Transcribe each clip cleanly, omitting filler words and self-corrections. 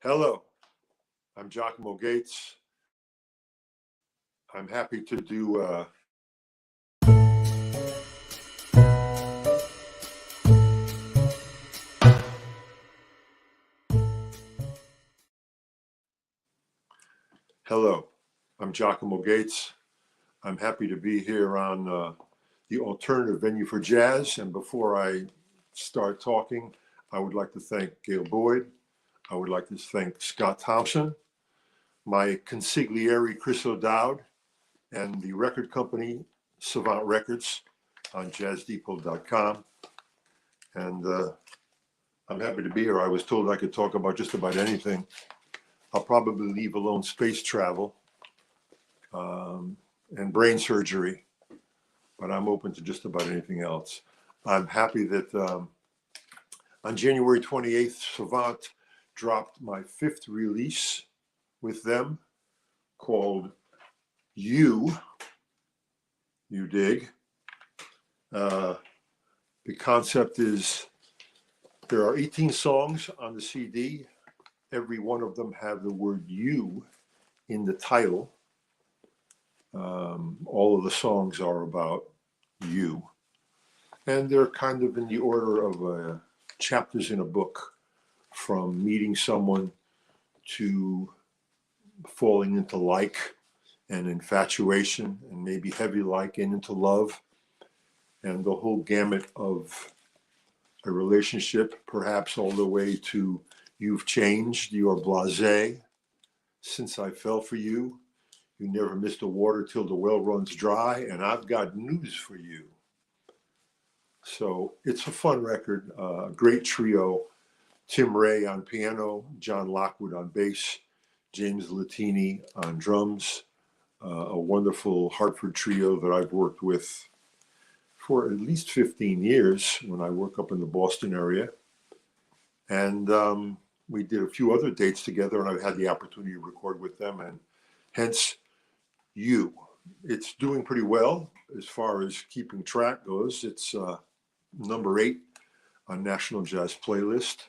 Hello, I'm Giacomo Gates. I'm happy to do Hello, I'm Giacomo Gates. I'm happy to be here on the alternative venue for jazz. And before I start talking, I would like to thank Gail Boyd. I would like to thank Scott Thompson, my consigliere Chris O'Dowd, and the record company Savant Records on jazzdepot.com. And I'm happy to be here. I was told I could talk about just about anything. I'll probably leave alone space travel and brain surgery, but I'm open to just about anything else. I'm happy that on January 28th, Savant dropped my 5th release with them called You Dig. The concept is there are 18 songs on the CD. Every one of them have the word you in the title. All of the songs are about you. And they're kind of in the order of chapters in a book, from meeting someone to falling into like and infatuation and maybe heavy like and into love, and the whole gamut of a relationship, perhaps all the way to you've changed, you're blasé. Since I fell for you, you never missed a water till the well runs dry, and I've got news for you. So it's a fun record, great trio. Tim Ray on piano, John Lockwood on bass, James Latini on drums, a wonderful Hartford trio that I've worked with for at least 15 years when I work up in the Boston area. And we did a few other dates together, and I've had the opportunity to record with them, and hence You. It's doing pretty well as far as keeping track goes. It's number 8 on National Jazz Playlist.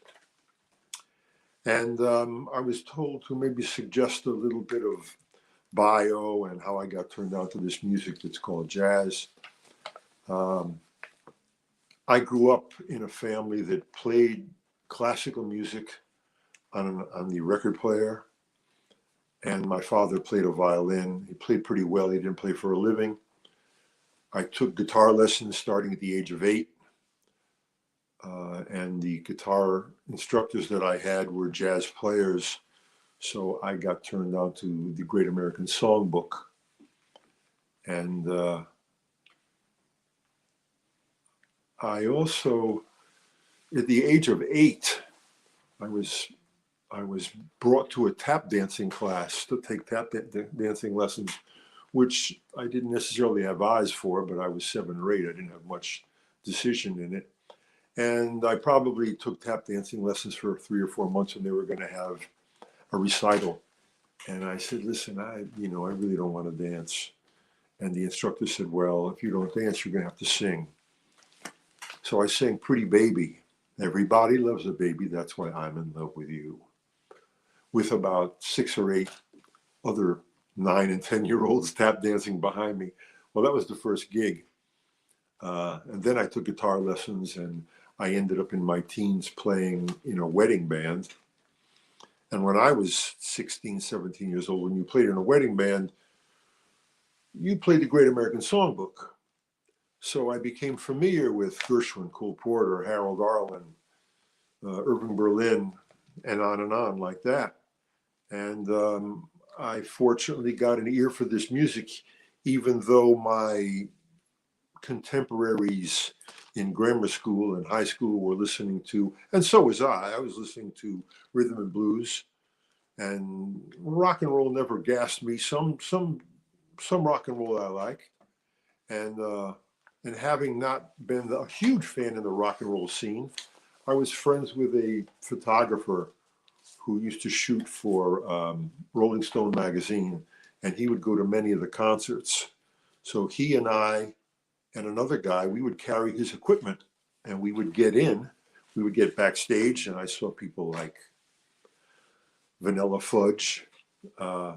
And I was told to maybe suggest a little bit of bio and how I got turned on to this music that's called jazz. I grew up in a family that played classical music on the record player. And my father played a violin. He played pretty well. He didn't play for a living. I took guitar lessons starting at the age of 8. And the guitar instructors that I had were jazz players. So I got turned on to the Great American Songbook. And I also, at the age of 8, I was brought to a tap dancing class to take tap dancing lessons, which I didn't necessarily have eyes for, but I was 7 or 8. I didn't have much decision in it. And I probably took tap dancing lessons for 3 or 4 months, and they were going to have a recital. And I said, listen, I really don't want to dance. And the instructor said, well, if you don't dance, you're going to have to sing. So I sang Pretty Baby. Everybody loves a baby. That's why I'm in love with you. With about 6 or 8 other 9 and 10-year-olds tap dancing behind me. Well, that was the first gig. And then I took guitar lessons, and I ended up in my teens playing in a wedding band. And when I was 16, 17 years old, when you played in a wedding band, you played the Great American Songbook. So I became familiar with Gershwin, Cole Porter, Harold Arlen, Irving Berlin, and on like that. And I fortunately got an ear for this music, even though my contemporaries in grammar school and high school were listening to, and so was I. I was listening to rhythm and blues, and rock and roll never gassed me. Some rock and roll I like, and having not been a huge fan in the rock and roll scene, I was friends with a photographer who used to shoot for Rolling Stone magazine, and he would go to many of the concerts. So he and I and another guy, we would carry his equipment, and we would get backstage, and I saw people like Vanilla Fudge,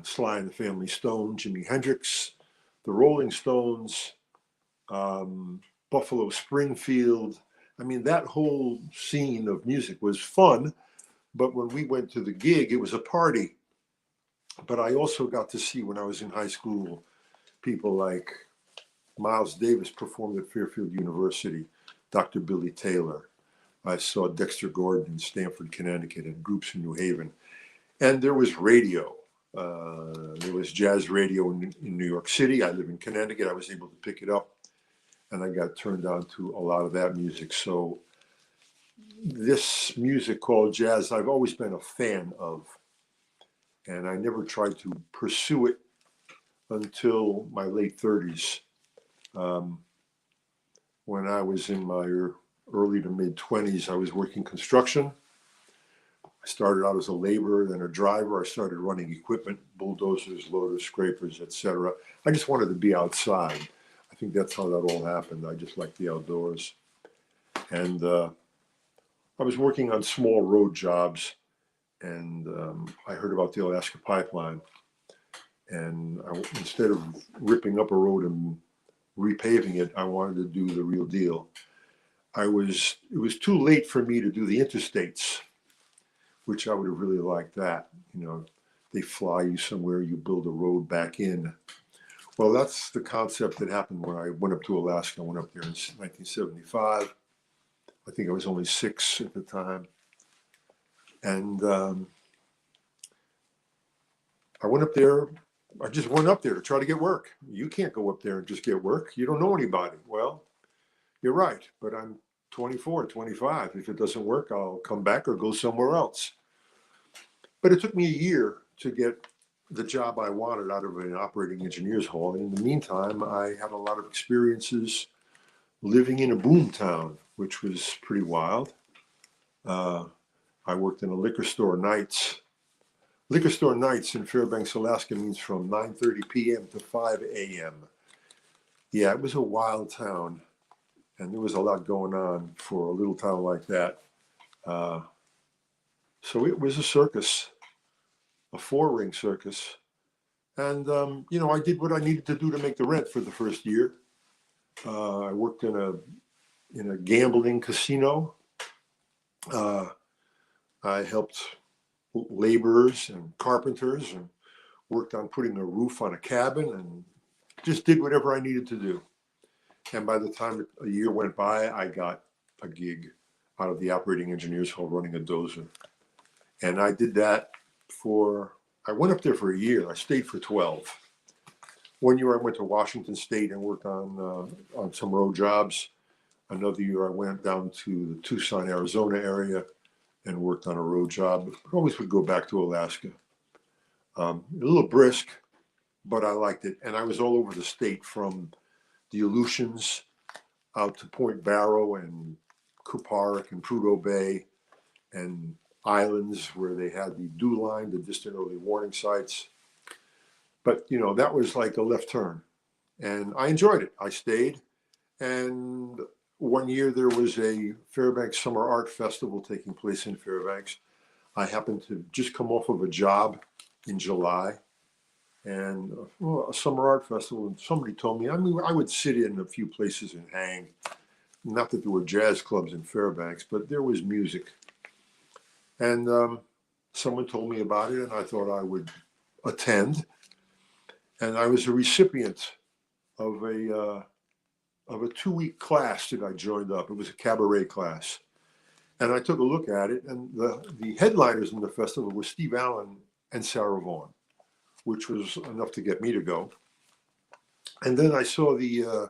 Sly and the Family Stone, Jimi Hendrix, the Rolling Stones, Buffalo Springfield. I mean, that whole scene of music was fun, but when we went to the gig, it was a party. But I also got to see when I was in high school people like Miles Davis performed at Fairfield University, Dr. Billy Taylor. I saw Dexter Gordon in Stamford, Connecticut, and groups in New Haven. And there was radio. There was jazz radio in New York City. I live in Connecticut. I was able to pick it up, and I got turned on to a lot of that music. So this music called jazz, I've always been a fan of, and I never tried to pursue it until my late 30s. When I was in my early to mid 20s, I was working construction. I started out as a laborer, then a driver. I started running equipment, bulldozers, loaders, scrapers, etc. I just wanted to be outside. I think that's how that all happened. I just like the outdoors. And I was working on small road jobs, and I heard about the Alaska pipeline. And instead of ripping up a road and repaving it, I wanted to do the real deal. It was too late for me to do the interstates, which I would have really liked that. You know, they fly you somewhere, you build a road back in. Well, that's the concept that happened when I went up to Alaska. I went up there in 1975. I think I was only 6 at the time. And I went up there. I just went up there to try to get work. You can't go up there and just get work. You don't know anybody. Well, you're right, but I'm 24, 25. If it doesn't work, I'll come back or go somewhere else. But it took me a year to get the job I wanted out of an operating engineer's hall. And in the meantime, I had a lot of experiences living in a boom town, which was pretty wild. I worked in a liquor store nights. Liquor store nights in Fairbanks, Alaska means from 9:30 p.m. to 5 a.m. Yeah, it was a wild town, and there was a lot going on for a little town like that. So it was a circus, a 4-ring circus. And, I did what I needed to do to make the rent for the first year. I worked in a gambling casino. I helped laborers and carpenters and worked on putting a roof on a cabin and just did whatever I needed to do. And by the time a year went by, I got a gig out of the operating engineers hall running a dozer. And I did that I went up there for a year. I stayed for 12. One year I went to Washington State and worked on some road jobs. Another year I went down to the Tucson, Arizona area and worked on a road job. I always would go back to Alaska. A little brisk, but I liked it. And I was all over the state, from the Aleutians out to Point Barrow and Kuparik and Prudhoe Bay and islands where they had the dew line, the distant early warning sites. But, that was like a left turn. And I enjoyed it. I stayed. And one year there was a Fairbanks Summer Art Festival taking place in Fairbanks. I happened to just come off of a job in July, and a summer art festival. And somebody told me, I would sit in a few places and hang. Not that there were jazz clubs in Fairbanks, but there was music. And someone told me about it, and I thought I would attend. And I was a recipient of a 2-week class that I joined up. It was a cabaret class. And I took a look at it, and the headliners in the festival were Steve Allen and Sarah Vaughan, which was enough to get me to go. And then I saw the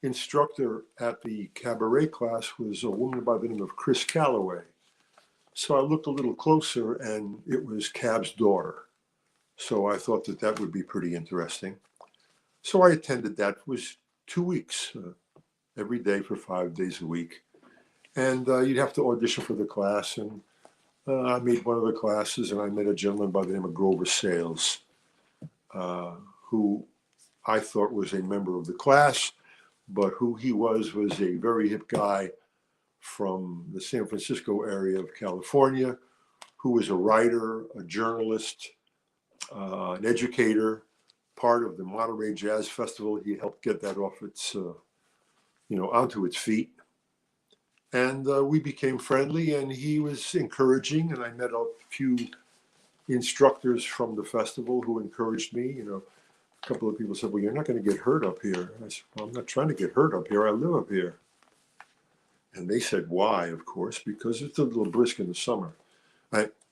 instructor at the cabaret class was a woman by the name of Chris Calloway. So I looked a little closer, and it was Cab's daughter. So I thought that would be pretty interesting. So I attended that. It was 2 weeks, every day for 5 days a week. And you'd have to audition for the class. And I made one of the classes, and I met a gentleman by the name of Grover Sales, who I thought was a member of the class, but who he was a very hip guy from the San Francisco area of California, who was a writer, a journalist, an educator, part of the Monterey Jazz Festival. He helped get that off its, onto its feet. And we became friendly, and he was encouraging, and I met a few instructors from the festival who encouraged me. A couple of people said, well, you're not going to get hurt up here. I said, well, I'm not trying to get hurt up here. I live up here. And they said, why, of course, because it's a little brisk in the summer,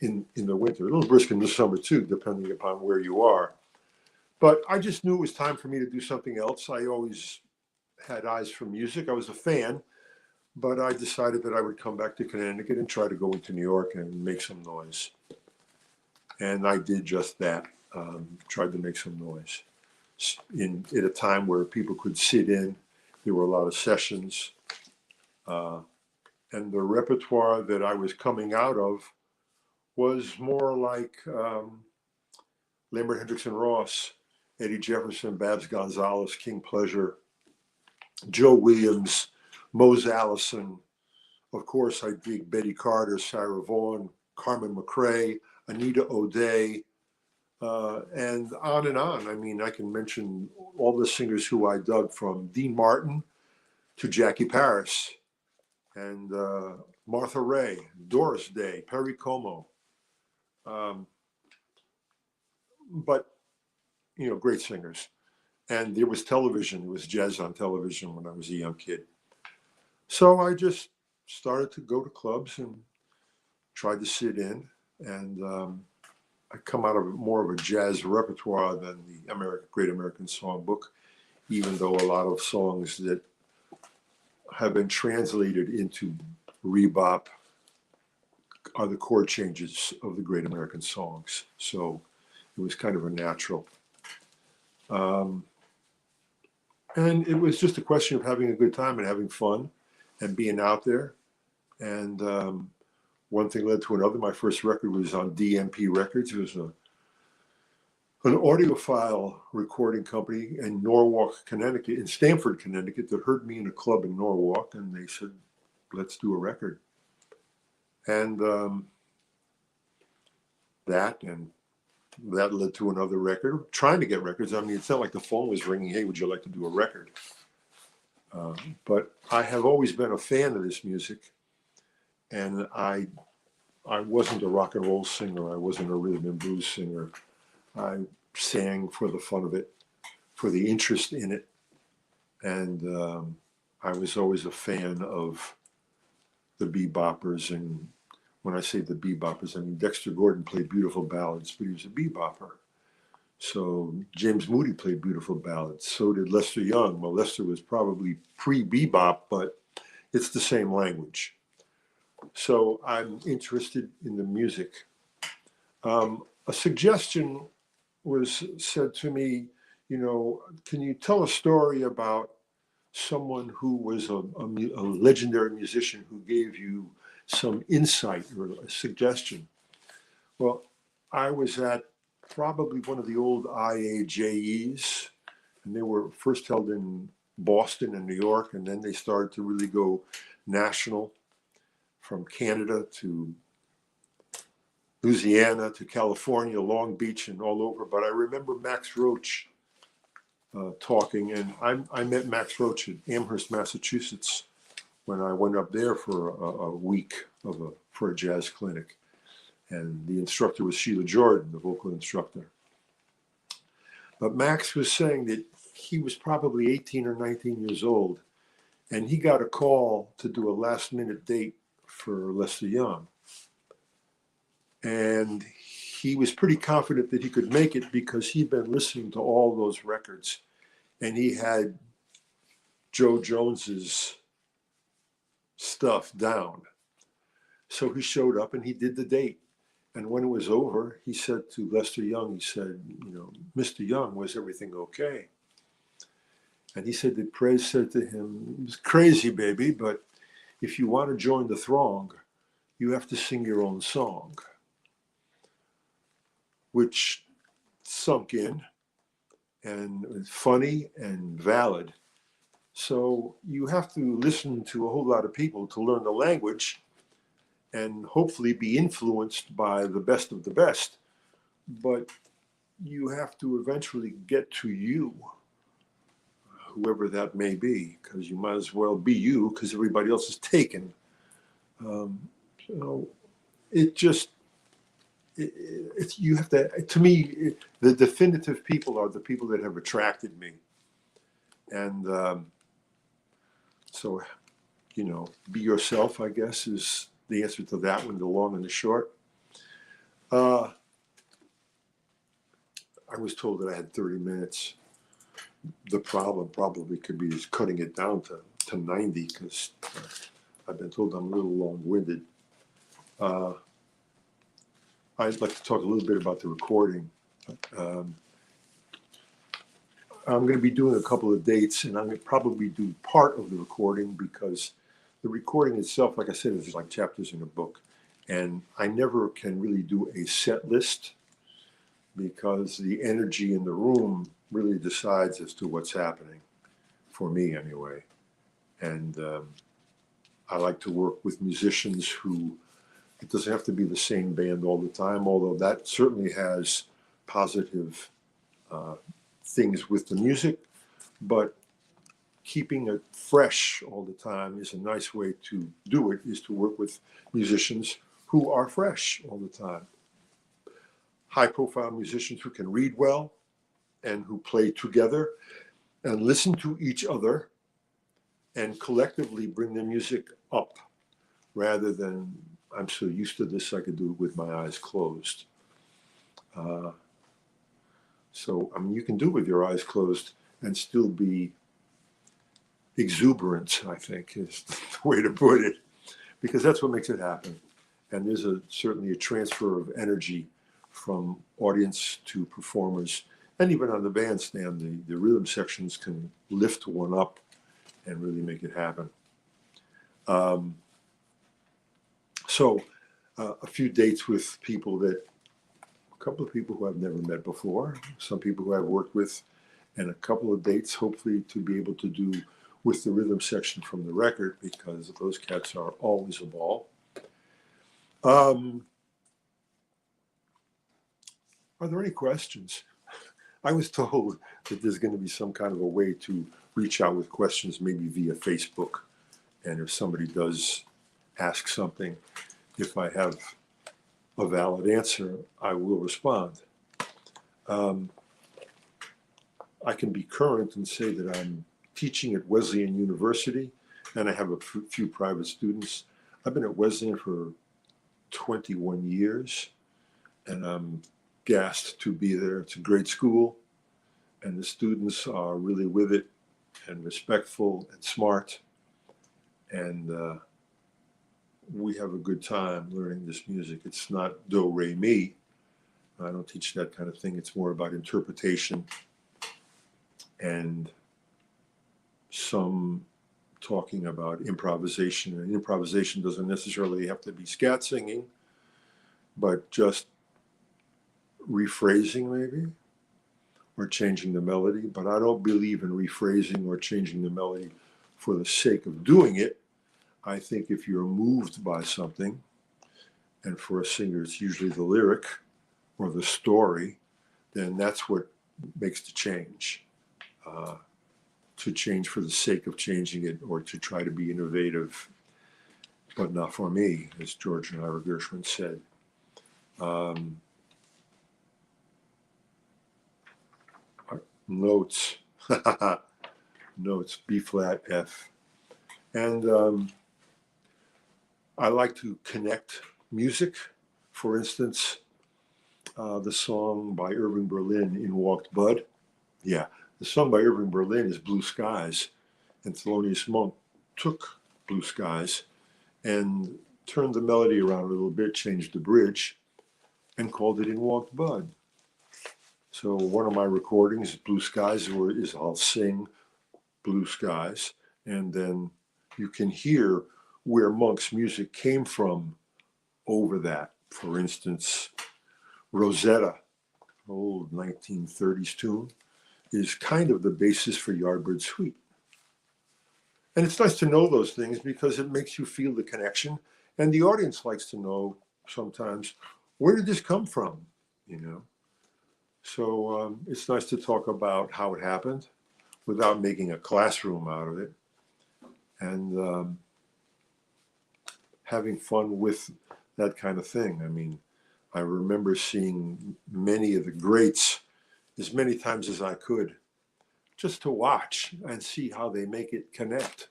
in the winter, a little brisk in the summer too, depending upon where you are. But I just knew it was time for me to do something else. I always had eyes for music. I was a fan, but I decided that I would come back to Connecticut and try to go into New York and make some noise. And I did just that, tried to make some noise. At a time where people could sit in, there were a lot of sessions. And the repertoire that I was coming out of was more like Lambert Hendrickson Ross, Eddie Jefferson, Babs Gonzalez, King Pleasure, Joe Williams, Mose Allison. Of course, I dig Betty Carter, Sarah Vaughan, Carmen McRae, Anita O'Day, and on and on. I mean, I can mention all the singers who I dug, from Dean Martin to Jackie Paris, and Martha Ray, Doris Day, Perry Como. But, great singers. And there was television, there was jazz on television when I was a young kid. So I just started to go to clubs and tried to sit in. And I come out of more of a jazz repertoire than the Great American Songbook, even though a lot of songs that have been translated into rebop are the chord changes of the Great American Songs. So it was kind of a natural. And it was just a question of having a good time and having fun and being out there. And one thing led to another. My first record was on DMP Records. It was an audiophile recording company in Norwalk, Connecticut, in Stamford, Connecticut, that heard me in a club in Norwalk, and they said, let's do a record. And that led to another record, trying to get records. I mean, it's not like the phone was ringing, hey, would you like to do a record? But I have always been a fan of this music. And I wasn't a rock and roll singer. I wasn't a rhythm and blues singer. I sang for the fun of it, for the interest in it. And I was always a fan of the beboppers. And when I say the beboppers, I mean Dexter Gordon played beautiful ballads, but he was a bebopper. So James Moody played beautiful ballads. So did Lester Young. Well, Lester was probably pre-bebop, but it's the same language. So I'm interested in the music. A suggestion was said to me, can you tell a story about someone who was a legendary musician who gave you some insight or a suggestion? Well, I was at probably one of the old IAJEs, and they were first held in Boston and New York, and then they started to really go national, from Canada to Louisiana to California, Long Beach, and all over. But I remember Max Roach talking, and I met Max Roach in Amherst, Massachusetts, when I went up there for a week for a jazz clinic. And the instructor was Sheila Jordan, the vocal instructor. But Max was saying that he was probably 18 or 19 years old, and he got a call to do a last-minute date for Lester Young. And he was pretty confident that he could make it because he'd been listening to all those records, and he had Joe Jones's stuff down. So he showed up and he did the date. And when it was over, he said to Lester Young, he said, Mr. Young, was everything okay? And he said that Prez said to him, it was crazy, baby, but if you want to join the throng, you have to sing your own song, which sunk in and was funny and valid. So you have to listen to a whole lot of people to learn the language. and hopefully be influenced by the best of the best. But you have to eventually get to you, whoever that may be, because you might as well be you because everybody else is taken. So it just, it's you have to me, the definitive people are the people that have attracted me. And so, be yourself, I guess, is the answer to that one, the long and the short. I was told that I had 30 minutes. The problem probably could be is cutting it down to 90 because I've been told I'm a little long-winded. I'd like to talk a little bit about the recording. I'm going to be doing a couple of dates, and I'm going to probably do part of the recording because the recording itself, like I said, is like chapters in a book. And I never can really do a set list because the energy in the room really decides as to what's happening, for me anyway. And I like to work with musicians who, it doesn't have to be the same band all the time, although that certainly has positive things with the music, but keeping it fresh all the time is a nice way to do it, is to work with musicians who are fresh all the time. High profile musicians who can read well and who play together and listen to each other and collectively bring the music up rather than I'm so used to this I could do it with my eyes closed. So, I mean, you can do it with your eyes closed and still be exuberant, I think, is the way to put it, because that's what makes it happen. And there's certainly a transfer of energy from audience to performers. And even on the bandstand, the rhythm sections can lift one up and really make it happen. So a few dates with people a couple of people who I've never met before, some people who I've worked with, and a couple of dates, hopefully, to be able to do with the rhythm section from the record, because those cats are always a ball. Are there any questions? I was told that there's going to be some kind of a way to reach out with questions, maybe via Facebook. And if somebody does ask something, if I have a valid answer, I will respond. I can be current and say that I'm teaching at Wesleyan University, and I have a few private students. I've been at Wesleyan for 21 years, and I'm gassed to be there. It's a great school, and the students are really with it and respectful and smart, and we have a good time learning this music. It's not do, re, mi. I don't teach that kind of thing. It's more about interpretation and some talking about improvisation. And improvisation doesn't necessarily have to be scat singing, but just rephrasing maybe, or changing the melody. But I don't believe in rephrasing or changing the melody for the sake of doing it. I think if you're moved by something, and for a singer it's usually the lyric or the story, then that's what makes the change. To change for the sake of changing it, or to try to be innovative, but not for me, as George and Ira Gershwin said. Notes, notes, B flat, F. And I like to connect music. For instance, the song by Irving Berlin, In Walked Bud. Yeah, the song by Irving Berlin is Blue Skies, and Thelonious Monk took Blue Skies and turned the melody around a little bit, changed the bridge, and called it In Walked Bud. So one of my recordings, Blue Skies, is I'll sing Blue Skies, and then you can hear where Monk's music came from over that. For instance, Rosetta, old 1930s tune, is kind of the basis for Yardbird Suite. And it's nice to know those things because it makes you feel the connection. And the audience likes to know sometimes, where did this come from? You know? So it's nice to talk about how it happened without making a classroom out of it, and having fun with that kind of thing. I mean, I remember seeing many of the greats as many times as I could, just to watch and see how they make it connect.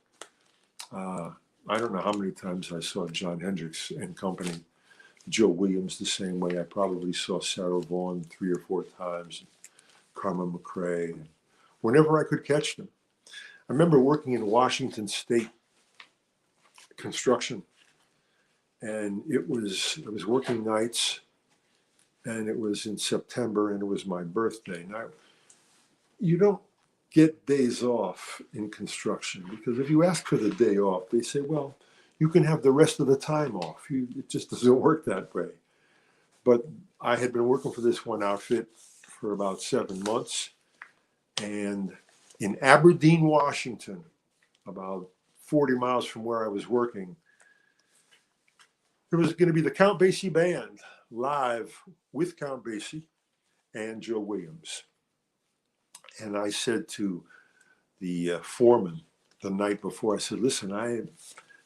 I don't know how many times I saw John Hendricks and company, Joe Williams the same way. I probably saw Sarah Vaughan 3 or 4 times, Carmen McRae, whenever I could catch them. I remember working in Washington State construction, and I was working nights, and it was in September, and it was my birthday. Now, you don't get days off in construction, because if you ask for the day off, they say, well, you can have the rest of the time off. It just doesn't work that way. But I had been working for this one outfit for about 7 months, and in Aberdeen, Washington, about 40 miles from where I was working, there was going to be the Count Basie Band live with Count Basie and Joe Williams. And I said to the foreman the night before, I said, listen,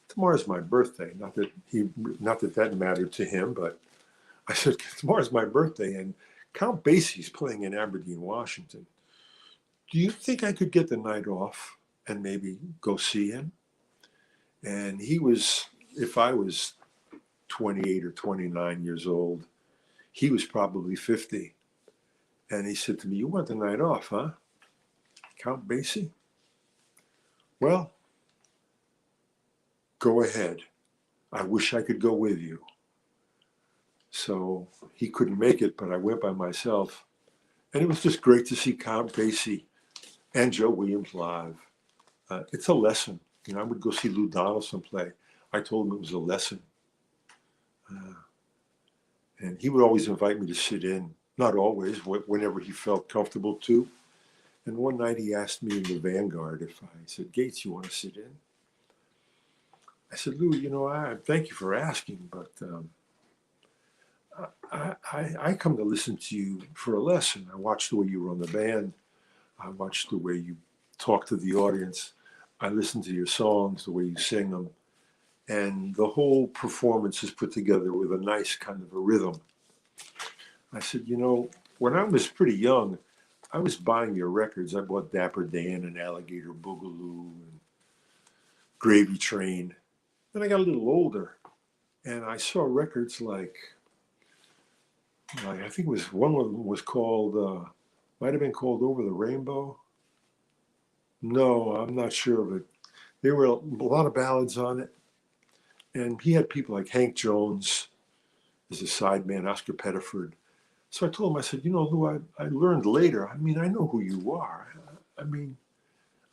tomorrow's my birthday. Not that that mattered to him, but I said, tomorrow's my birthday, and Count Basie's playing in Aberdeen, Washington. Do you think I could get the night off and maybe go see him? And he was, if I was 28 or 29 years old, he was probably 50. And he said to me, you want the night off, huh? Count Basie? Well, go ahead. I wish I could go with you. So he couldn't make it, but I went by myself. And it was just great to see Count Basie and Joe Williams live. It's a lesson. You know, I would go see Lou Donaldson play. I told him it was a lesson. And he would always invite me to sit in. Not always, whenever he felt comfortable to. And one night he asked me in the Vanguard if I said, Gates, you want to sit in? I said, Lou, you know, I thank you for asking, but I come to listen to you for a lesson. I watched the way you run the band. I watched the way you talk to the audience. I listen to your songs, the way you sing them. And the whole performance is put together with a nice kind of a rhythm. I said, you know, when I was pretty young, I was buying your records. I bought Dapper Dan and Alligator Boogaloo and Gravy Train. Then I got a little older, and I saw records like I think it was one of them was called, might have been called Over the Rainbow. No, I'm not sure of it. There were a lot of ballads on it. And he had people like Hank Jones as a sideman, Oscar Pettiford. So I told him, I said, you know, Lou, I learned later, I mean, I know who you are. I mean,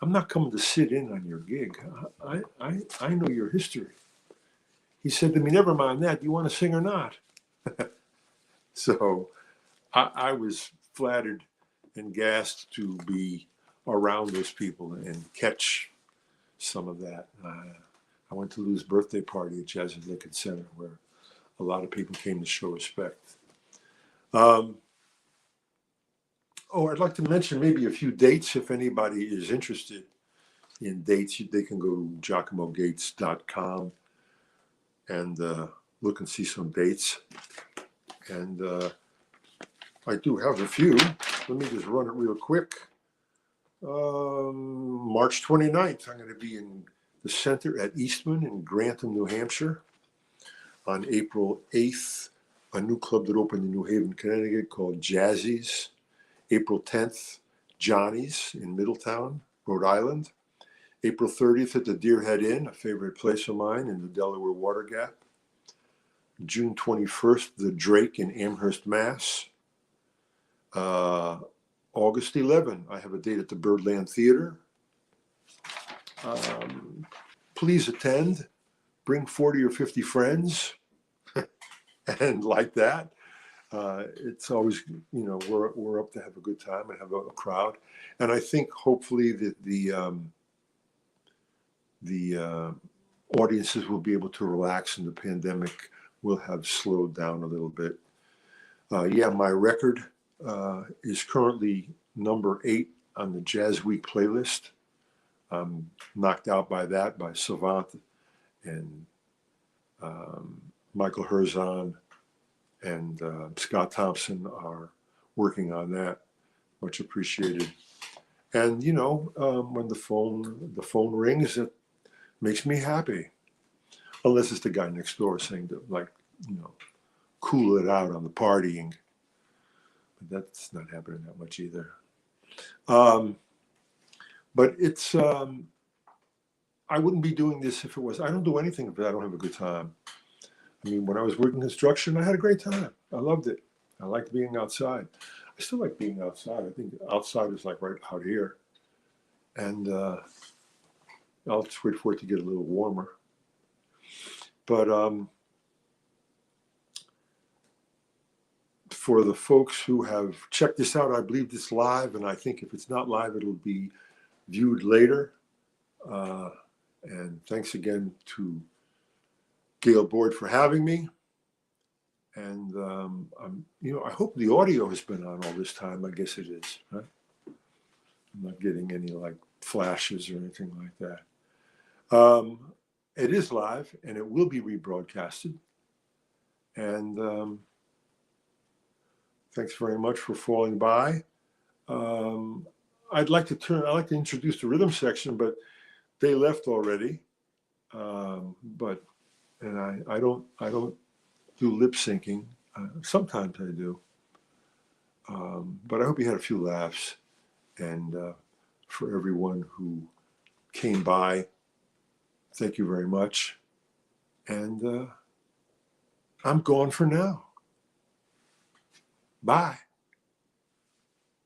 I'm not coming to sit in on your gig. I know your history. He said to me, never mind that. Do you want to sing or not? So I was flattered and gassed to be around those people and catch some of that. I went to Lou's birthday party at Jazz at Lincoln Center, where a lot of people came to show respect. I'd like to mention maybe a few dates if anybody is interested in dates. They can go to giacomogates.com and look and see some dates. And I do have a few. Let me just run it real quick. March 29th, I'm going to be in the center at Eastman in Grantham, New Hampshire. On April 8th, a new club that opened in New Haven, Connecticut called Jazzy's. April 10th, Johnny's in Middletown, Rhode Island. April 30th at the Deerhead Inn, a favorite place of mine in the Delaware Water Gap. June 21st, the Drake in Amherst, Mass. August 11, I have a date at the Birdland Theater. Please attend. Bring 40 or 50 friends. And like that. It's always, you know, we're up to have a good time and have a crowd. And I think hopefully that the audiences will be able to relax and the pandemic will have slowed down a little bit. Yeah, my record is currently number 8 on the Jazz Week playlist. I'm knocked out by that, by Savant and Michael Herzon and Scott Thompson are working on that. Much appreciated. And you know, when the phone rings, it makes me happy. Unless it's the guy next door saying to, like, you know, cool it out on the partying. But that's not happening that much either. But it's I wouldn't be doing this if it was. I don't do anything if I don't have a good time. I mean, when I was working construction, I had a great time. I loved it. I liked being outside. I still like being outside. I think outside is like right out here. And I'll just wait for it to get a little warmer. But for the folks who have checked this out, I believe this live, and I think if it's not live, it'll be viewed later. And thanks again to Gail Board for having me. And you know, I hope the audio has been on all this time. I guess it is. Right? I'm not getting any like flashes or anything like that. It is live and it will be rebroadcasted. And thanks very much for falling by. I'd like to introduce the rhythm section, but they left already. But I don't do lip syncing. Sometimes I do. But I hope you had a few laughs. And for everyone who came by, thank you very much. And I'm gone for now. Bye.